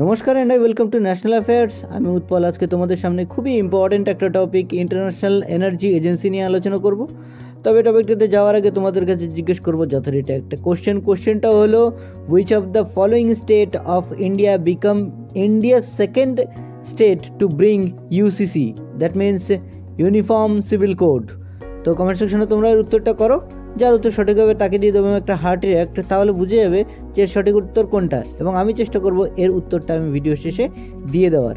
নমস্কার and welcome to national affairs. আমি উৎপল। আজকে তোমাদের সামনে খুবই ইম্পর্টেন্ট একটা টপিক ইন্টারন্যাশনাল এনার্জি এজেন্সি নিয়ে আলোচনা করব। তবে টপিকটাতে যাওয়ার আগে তোমাদের কাছে জিজ্ঞেস করবো যথারীতি একটা কোশ্চেনটা হলো, which of the following state of India become India's second state to bring UCC, that means uniform civil code. তো কমেন্ট সেকশনে তোমরা এর উত্তরটা করো। যার উত্তর সঠিক হবে তাকে দিয়ে দেবো একটা হার্ট রিঅ্যাক্ট, তাহলে বুঝে যাবে যে সঠিক উত্তর কোনটা, এবং আমি চেষ্টা করব এর উত্তরটা আমি ভিডিও শেষে দিয়ে দেওয়ার।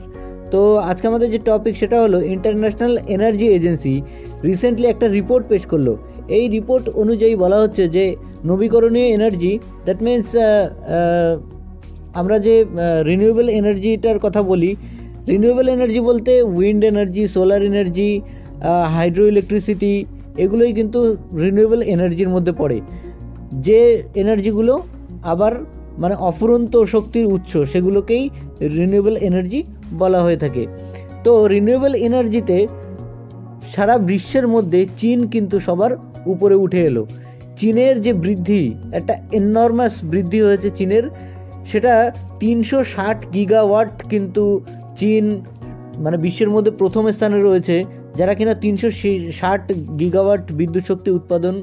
তো আজকে আমাদের যে টপিক সেটা হলো ইন্টারন্যাশনাল এনার্জি এজেন্সি রিসেন্টলি একটা রিপোর্ট পেশ করলো। এই রিপোর্ট অনুযায়ী বলা হচ্ছে যে নবীকরণীয় এনার্জি, দ্যাট মিনস আমরা যে রিনিউয়েবল এনার্জিটার কথা বলি, রিনিউয়েবল এনার্জি বলতে wind energy, solar energy, hydro electricity, এগুলোই কিন্তু রিনিউয়েবল এনার্জির মধ্যে পড়ে। যে এনার্জিগুলো আবার মানে অফুরন্ত শক্তির উৎস, সেগুলোকেই রিনিউয়েবল এনার্জি বলা হয়ে থাকে। তো রিনিউয়েবল এনার্জিতে সারা বিশ্বের মধ্যে চীন কিন্তু সবার উপরে উঠে এলো। চীনের যে বৃদ্ধি, একটা এনর্মাস বৃদ্ধি হয়েছে চীনের, সেটা 360 গিগাওয়াট কিন্তু চীন মানে বিশ্বের মধ্যে প্রথম স্থানে রয়েছে, যারা কিনা 360 গিগাওয়াট বিদ্যুৎ শক্তি উৎপাদন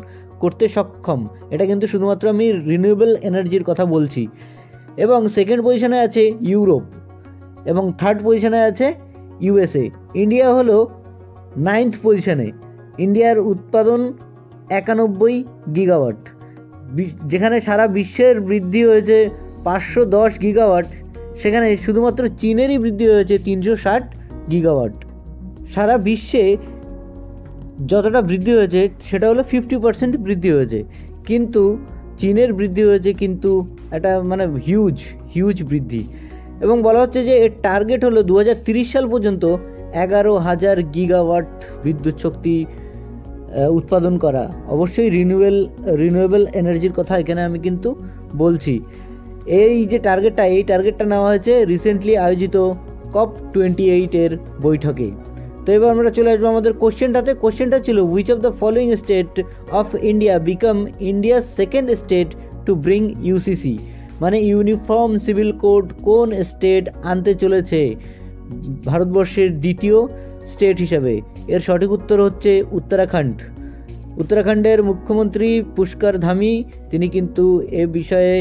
করতে সক্ষম। এটা কিন্তু শুধুমাত্র আমি রিনিউয়েবল এনার্জির কথা বলছি। এবং সেকেন্ড পজিশনে আছে ইউরোপ, এবং থার্ড পজিশনে আছে ইউএসএ। ইন্ডিয়া হলো 9th পজিশনে। ইন্ডিয়ার উৎপাদন 91 গিগাওয়াট, যেখানে সারা বিশ্বের বৃদ্ধি হয়েছে 510 গিগাওয়াট, সেখানে শুধুমাত্র চীনেরই বৃদ্ধি হয়েছে 360 গিগাওয়াট। সারা বিশ্বে যতটা বৃদ্ধি হয়েছে সেটা হলো 50% বৃদ্ধি হয়েছে, কিন্তু চীনের বৃদ্ধি হয়েছে কিন্তু একটা মানে হিউজ বৃদ্ধি। এবং বলা হচ্ছে যে এর টার্গেট হলো 2030 সাল পর্যন্ত 11,000 গিগাওয়াট বিদ্যুৎ শক্তি উৎপাদন করা। অবশ্যই রিনিউয়েবল এনার্জির কথা এখানে আমি কিন্তু বলছি। এই যে টার্গেটটা নেওয়া হয়েছে রিসেন্টলি আয়োজিত COP28 এর বৈঠকে। তো এবার আমরা চলে আসবো আমাদের কোশ্চেনটা ছিল, which of the following state of India become India's second state to bring UCC, মানে ইউনিফর্ম সিভিল কোড কোন স্টেট আনতে চলেছে ভারতবর্ষের দ্বিতীয় স্টেট হিসাবে? এর সঠিক উত্তর হচ্ছে উত্তরাখণ্ডের মুখ্যমন্ত্রী পুষ্কর ধামি, তিনি কিন্তু এ বিষয়ে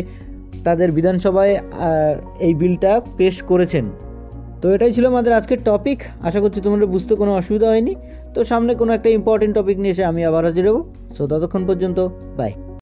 তাদের বিধানসভায় এই বিলটা পেশ করেছেন। তো এটাই ছিল আমাদের আজকের টপিক। আশা করছি তোমাদের বুঝতে কোনো অসুবিধা হয়নি। তো সামনে কোনো একটা ইম্পর্টেন্ট টপিক নিয়ে এসে আমি আবার হাজির হব। সো ততক্ষণ পর্যন্ত বাই।